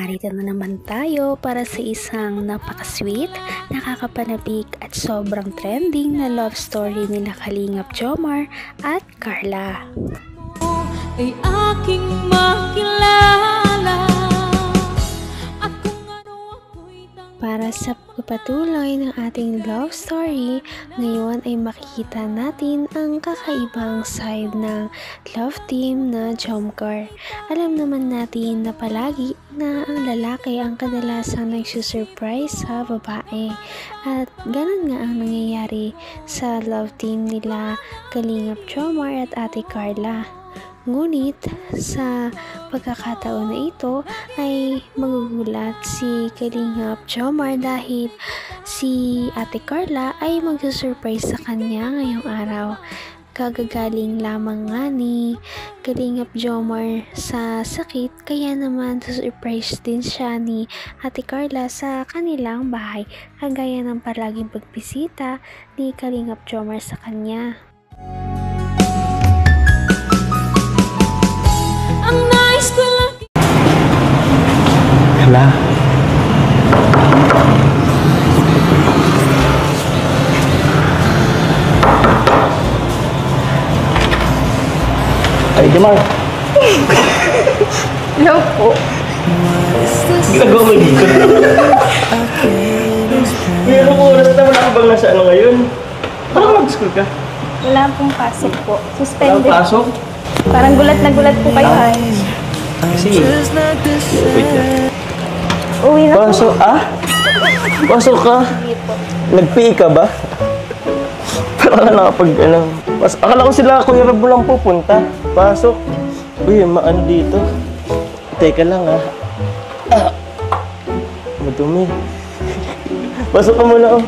narito na naman tayo para sa isang napaka-sweet, nakakapanabik at sobrang trending na love story nila Kalingap Jomar at Carla. Ay aking makilala. Para sa pagpatuloy ng ating love story, ngayon ay makikita natin ang kakaibang side ng love team na Jomcar. Alam naman natin na palagi na ang lalaki ang kadalasang nagsusurprise sa babae. At ganun nga ang nangyayari sa love team nila Kalingap Jomar at Ate Carla. Ngunit sa pagkakataon na ito ay magugulat si Kalingap Jomar dahil si Ate Carla ay magsusurprise sa kanya ngayong araw. Kagagaling lamang nga ni Kalingap Jomar sa sakit, kaya naman surprise din siya ni Ate Carla sa kanilang bahay, kagaya ng palaging pagbisita ni Kalingap Jomar sa kanya. Hala. Ay, Jomar. Hello po. Ginagawa mo dito. Mayroon mo oras na wala ka bang nasa ano ngayon? Parang mag-school ka? Wala pong pasok po. Walang Suspended. pasok? Parang gulat na gulat po kayo ay. Kasi, wait lang. Uwi na po. Pasok, pasok ka? Hindi po. Nag-PE ka ba? Parang nakapag, akala ko sila Kuya Rob lang pupunta. Pasok. Uy, maano dito? Teka lang, madumi. Pasok ka muna,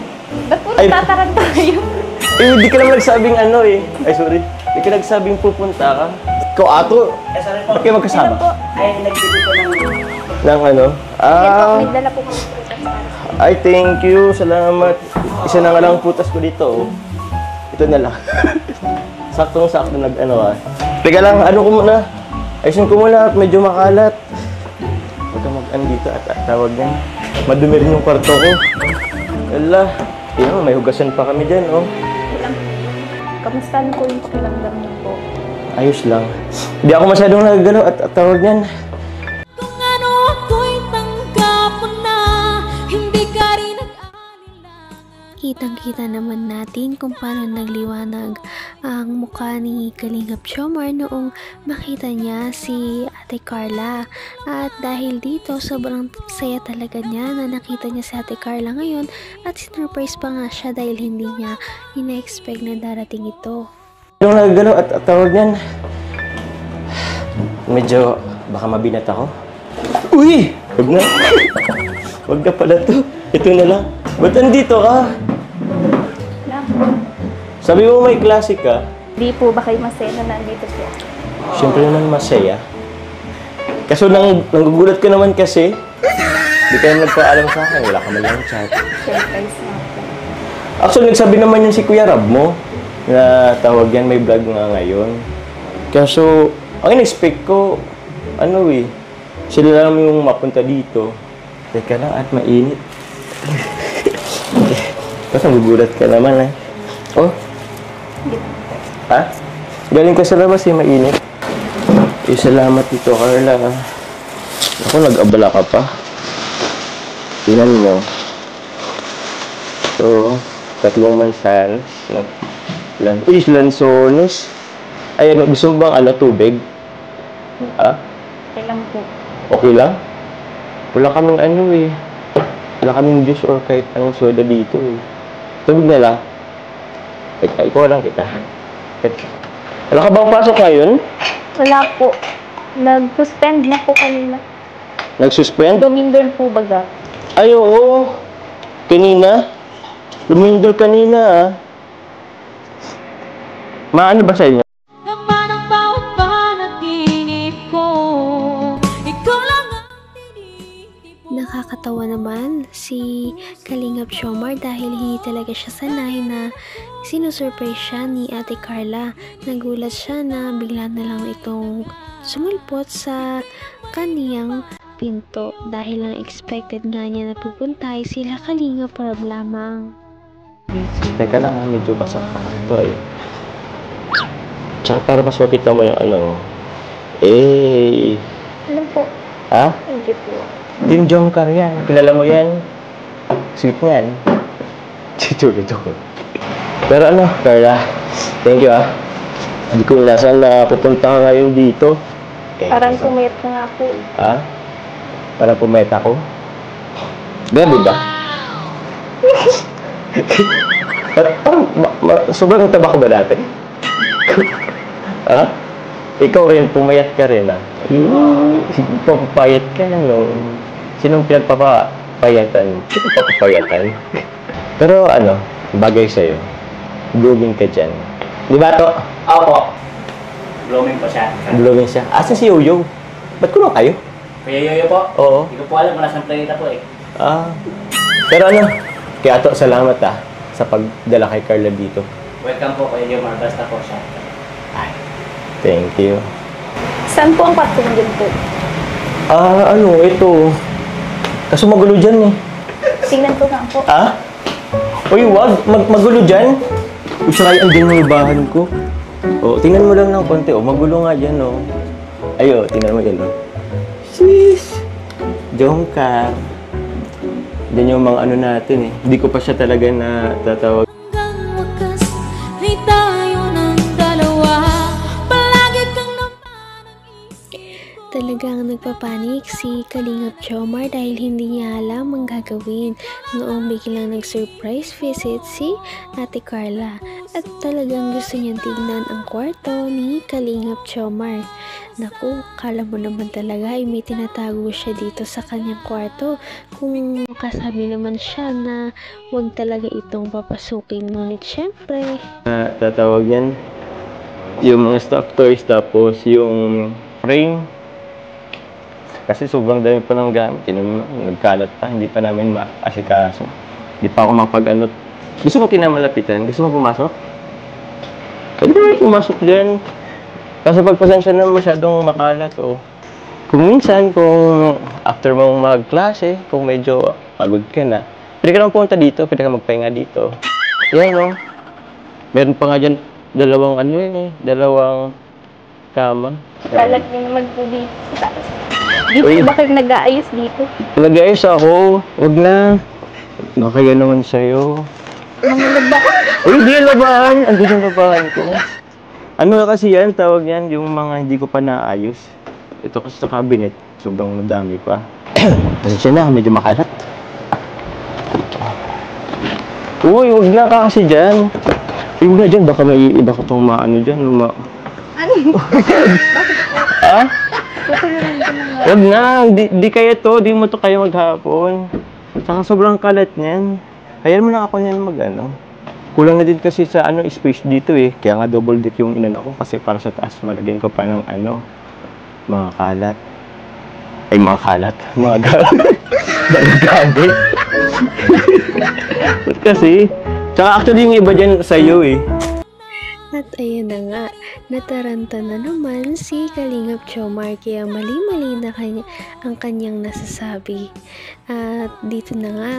Ba't po nagtataranta kayo? Hindi ka naman nagsabing Ay, sorry. Hindi ka nagsabing pupunta ka. Ikaw, Ato. Ba't kayo magkasama? Hello po. Ng Yan po, may dala po kami prutas para. Ay, thank you. Salamat. Isa na nga lang putas ko dito, Ito na lang. Saktong-sakto Teka lang, ko muna. Ayusin ko muna at medyo makalat. Huwag ka dito at tawag yan. Madumi rin yung kwarto ko. Wala. Yan, may hugasan pa kami dyan, Kamusta na po yung pakiramdam niyo po? Ayos lang. Hindi ako masyadong nagagalaw at tawag yan. Kung ano ako'y tanggap mo na, hindi ka rin nag-aalilangan. Kitang-kita naman natin kung paano nagliwanag ang mukha ni Kalingap Jomar noong makita niya si Ate Carla. At dahil dito, sobrang saya talaga niya na nakita niya si Ate Carla ngayon at sinurprise pa nga siya dahil hindi niya ina-expect na darating ito. Anong nagagalaw at tawag yan? Medyo baka mabinat ako. Uy! Huwag na. Huwag na pala to. Ito na lang. Ba't andito ka? Wala po. Sabi mo may klase ka. Di po ba kayo masaya na nandito po? Siyempre naman masaya. Kaso nanggugulat ka naman kasi. Di ka naman nagpaalam sa akin. Wala ka man lang chat. Surprise na po. Actually, nagsabi naman yun si Kuya Rob mo. Na tawag yan, may vlog nga ngayon. Kaso, ang in-expect ko, sila lang yung mapunta dito. Teka lang, at mainit. Kasi nagugulat ka naman, Oh? Ha? Galing ka sa labas, mainit. Salamat dito, Carla. Ako, nag-abala ka pa. Tingnan nyo. So, 3 mansanas. Lansones. Ay, gusto mo bang tubig? Okay lang po. Okay lang? Wala kaming Wala kaming juice or kahit anong soda dito, Tubig na lang. Ikaw lang kita. Wala ka bang pasok ngayon? Wala po. Nag-suspend na po kanina. Nag-suspend? Lumindol po baga. Ay, oo. Kanina? Lumindol kanina, Maano ba sa inyo? Laman ang bawat panaginip ko, ikaw lang ang tinitipon. Nakakatawa naman si Kalingap Jomar dahil hindi talaga siya sanay na sinusurprise siya ni Ate Carla. Nagulat siya na bigla na lang itong sumulpot sa kaniyang pinto dahil ang expected nga niya na pupunta ay sila Kalinga Prab lamang. Teka lang, medyo basak pa ito eh. Tsaka para mas makita mo yung ano. Alam po. Ha? Hindi po. Team Jomcar yan. Kilala mo yan? Sweet nga yan. Joke. Pero ano, Carla, thank you ah. Hindi ko inasahan na pupunta ka ngayon dito. Parang pumayat na nga po. Ha? Parang pumayat ako? Grabe ba? Parang, sobrang taba ko ba dati? Ha? Ikaw rin, pumayat ka rin ah. Papapayat ka no? Sinong pinagpapayatan? Sinong papapayatan? Pero ano, bagay sa'yo. Blooming ka dyan. Di ba to? Opo. Blooming po siya. Blooming siya. Asan si Yoyo? Ba't kulang kayo? Kuya Yoyo po? Oo. Hindi ko po alam kung nasaan planeta po eh. Pero ano, kaya to, salamat sa pagdala kay Carla dito. Welcome po Kuya Yoyo, basta po siya. Ay, thank you. Saan po ang kwarto mo dyan po? Ito. Kaso magulo dyan eh. Tingnan ko nga po. Uy, wag. Magulo dyan. Uy, sakay ang dyan yung bahan ko. Tingnan mo lang ng konti. Magulo nga dyan, Ayo, tingnan mo yan, Sis! Jomcar. Dyan yung mga ano natin eh. Hindi ko pa siya talaga na tatawag. Hanggang wakas ay tayo ng dalawa. Palagi kang naman ang isip ko. Talagang nagpapanik si Kalingap Jomar dahil hindi niya alam ang gagawin noong biglang nag-surprise visit si Ate Carla at talagang gusto niyang tignan ang kwarto ni Kalingap Jomar. Naku, kala mo naman talaga ay may tinatago siya dito sa kanyang kwarto kung kasabi naman siya na huwag talaga itong papasukin, ngunit syempre Tatawag yan. Yung mga stuffed toys tapos yung frame. Kasi sobrang dami pa ng gamit. Nagkalat pa. Hindi pa namin maasikaso. Hindi pa ako makapag-ano. Gusto mo kinamalapitan? Gusto mo pumasok? Pwede mo pumasok dyan. Kasi pagpasensya na masyadong makalat. Kung minsan, kung after mong magklase, kung medyo pagod ka na, pwede ka naman pumunta dito. Pwede ka magpahinga dito. Yan Meron pa nga dyan dalawang kama. Kalat niyo naman po dito. Di ba kayo nag-aayos dito? Nag-ayos ako. Huwag na. Nakaya naman sa'yo. Uy, di yung labahan. Andun yung labahan ko. Ano kasi yan, tawag yan, yung mga hindi ko pa naayos. Ito kasi sa cabinet, sobrang madami pa. Pasensya na, medyo makalat. Uy, huwag na ka kasi dyan. Huwag na dyan, baka may iba ko itong maano dyan. Ano? Ha? Huwag na, di kayo to, di mo to kayo maghapon. Saka sobrang kalat niyan. Hayaan mo na ako niyan mag-ano. Kulang na din kasi sa space dito eh. Kaya nga double deck yung inano ko kasi para sa taas malagyan ko pa ng mga kalat. Ay, mga kalat. Mga gamit. Kasi, tsaka actually yung iba dyan sa'yo eh. At ayun na nga, nataranta na naman si Kalingap Jomar kaya mali-mali na ang kanyang nasasabi. At dito na nga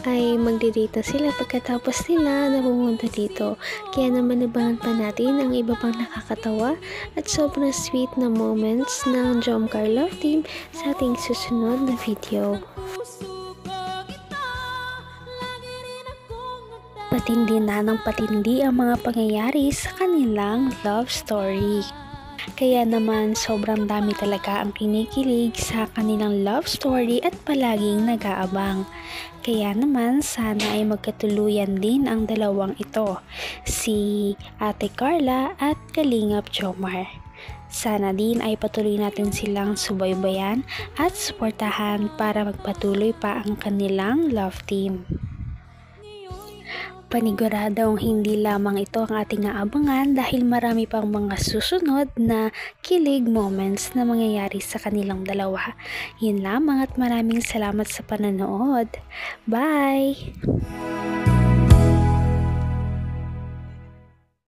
ay magdidate na sila pagkatapos nila na pumunta dito. Kaya naman nabangan pa natin ang iba pang nakakatawa at sobrang sweet na moments ng Jomcar Love Team sa ating susunod na video. Patindi na ng patindi ang mga pangyayari sa kanilang love story. Kaya naman sobrang dami talaga ang kinikilig sa kanilang love story at palaging nag-aabang. Kaya naman sana ay magkatuluyan din ang dalawang ito, si Ate Carla at Kalingap Jomar. Sana din ay patuloy natin silang subaybayan at suportahan para magpatuloy pa ang kanilang love team. Paniguradong hindi lamang ito ang ating aabangan dahil marami pang mga susunod na kilig moments na mangyayari sa kanilang dalawa. Yun lamang at maraming salamat sa panonood. Bye!